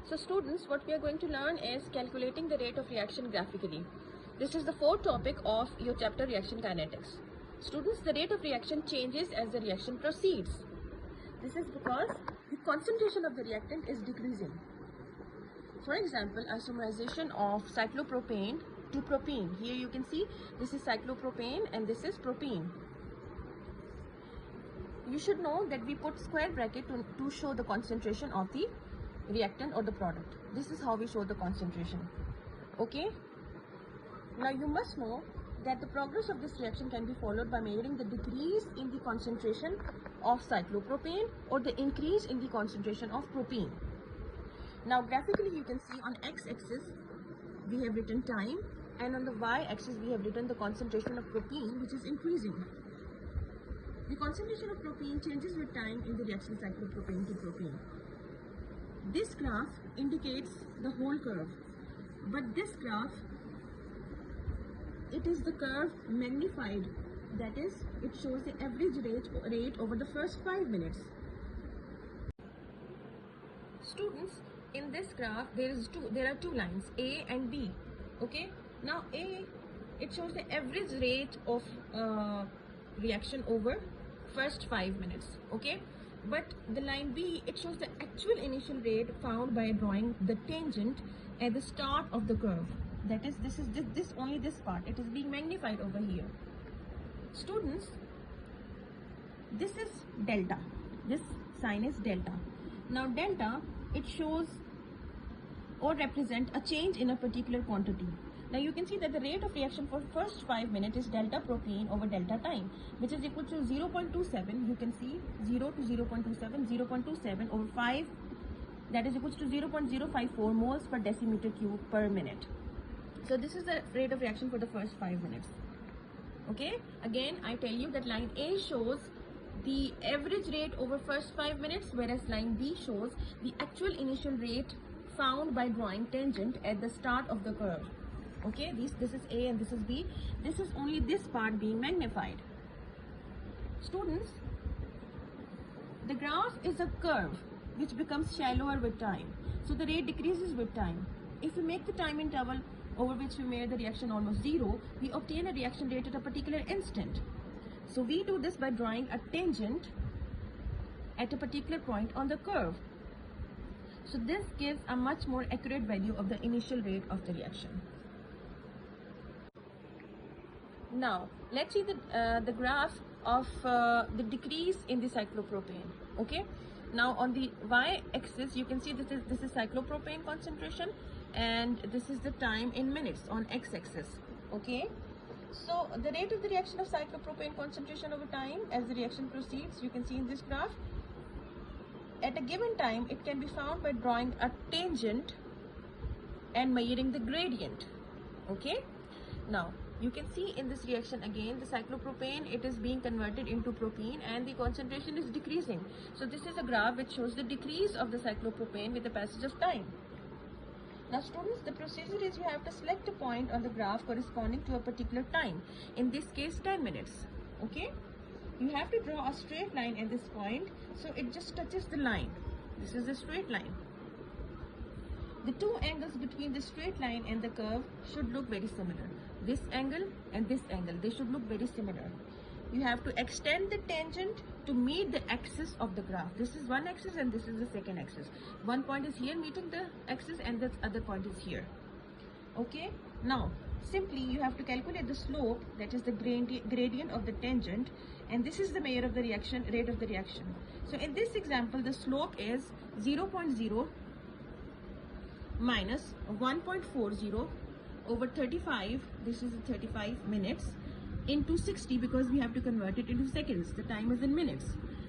So students, what we are going to learn is calculating the rate of reaction graphically. This is the fourth topic of your chapter reaction kinetics. Students, the rate of reaction changes as the reaction proceeds. This is because the concentration of the reactant is decreasing. For example, isomerization of cyclopropane to propene. Here you can see this is cyclopropane and this is propene. You should know that we put square bracket to show the concentration of the reactant or the product. This is how we show the concentration. Okay. Now you must know that the progress of this reaction can be followed by measuring the decrease in the concentration of cyclopropane or the increase in the concentration of propene. Now graphically you can see on x-axis we have written time, and on the y-axis we have written the concentration of propene, which is increasing. The concentration of propene changes with time in the reaction cyclopropane to propene. This graph indicates the whole curve, but this graph, it is the curve magnified. That is, it shows the average rate over the first 5 minutes. Students, in this graph there are two lines, A and B. Okay, now A, it shows the average rate of reaction over first 5 minutes. Okay, but the line B, it shows the actual initial rate found by drawing the tangent at the start of the curve. That is, this only this part, it is being magnified over here. Students, this is delta, this sign is delta. Now delta, it shows or represent a change in a particular quantity. Now you can see that the rate of reaction for first 5 minutes is delta propene over delta time, which is equal to 0.27. You can see 0 to 0.27, 0.27 over 5, that is equal to 0.054 moles per decimeter cube per minute. So this is the rate of reaction for the first 5 minutes. Okay, again I tell you that line A shows the average rate over first 5 minutes, whereas line B shows the actual initial rate found by drawing tangent at the start of the curve. Okay, this is A and this is B. This is only this part being magnified. Students, the graph is a curve which becomes shallower with time. So the rate decreases with time. If we make the time interval over which we made the reaction almost zero, we obtain a reaction rate at a particular instant. So we do this by drawing a tangent at a particular point on the curve. So this gives a much more accurate value of the initial rate of the reaction. Now let's see the graph of the decrease in the cyclopropane. Okay, now on the y-axis you can see this is cyclopropane concentration, and this is the time in minutes on x-axis. Okay, so the rate of the reaction of cyclopropane concentration over time as the reaction proceeds, you can see in this graph. At a given time, it can be found by drawing a tangent and measuring the gradient. Okay, now you can see in this reaction again the cyclopropane, it is being converted into propene and the concentration is decreasing. So this is a graph which shows the decrease of the cyclopropane with the passage of time. Now students, the procedure is you have to select a point on the graph corresponding to a particular time, in this case 10 minutes. Okay, you have to draw a straight line at this point, so it just touches the line. This is a straight line. The two angles between the straight line and the curve should look very similar. This angle and this angle, they should look very similar. You have to extend the tangent to meet the axis of the graph. This is one axis and this is the second axis. One point is here meeting the axis and the other point is here. Okay, now simply you have to calculate the slope, that is the gradient of the tangent, and this is the measure of the reaction rate of the reaction. So in this example the slope is 0.0 minus 1.40 over 35, this is 35 minutes, into 60, because we have to convert it into seconds. The time is in minutes.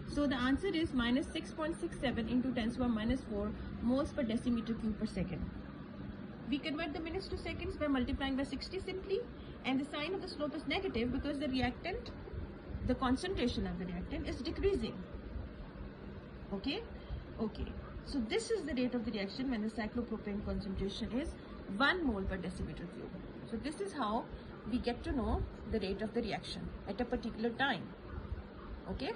So the answer is minus 6.67 into 10 to the minus 4 moles per decimeter cube per second. We convert the minutes to seconds by multiplying by 60 simply, and the sign of the slope is negative because the reactant, the concentration of the reactant is decreasing. Okay, so this is the rate of the reaction when the cyclopropane concentration is 1 mole per decimeter cube. So this is how we get to know the rate of the reaction at a particular time. Okay.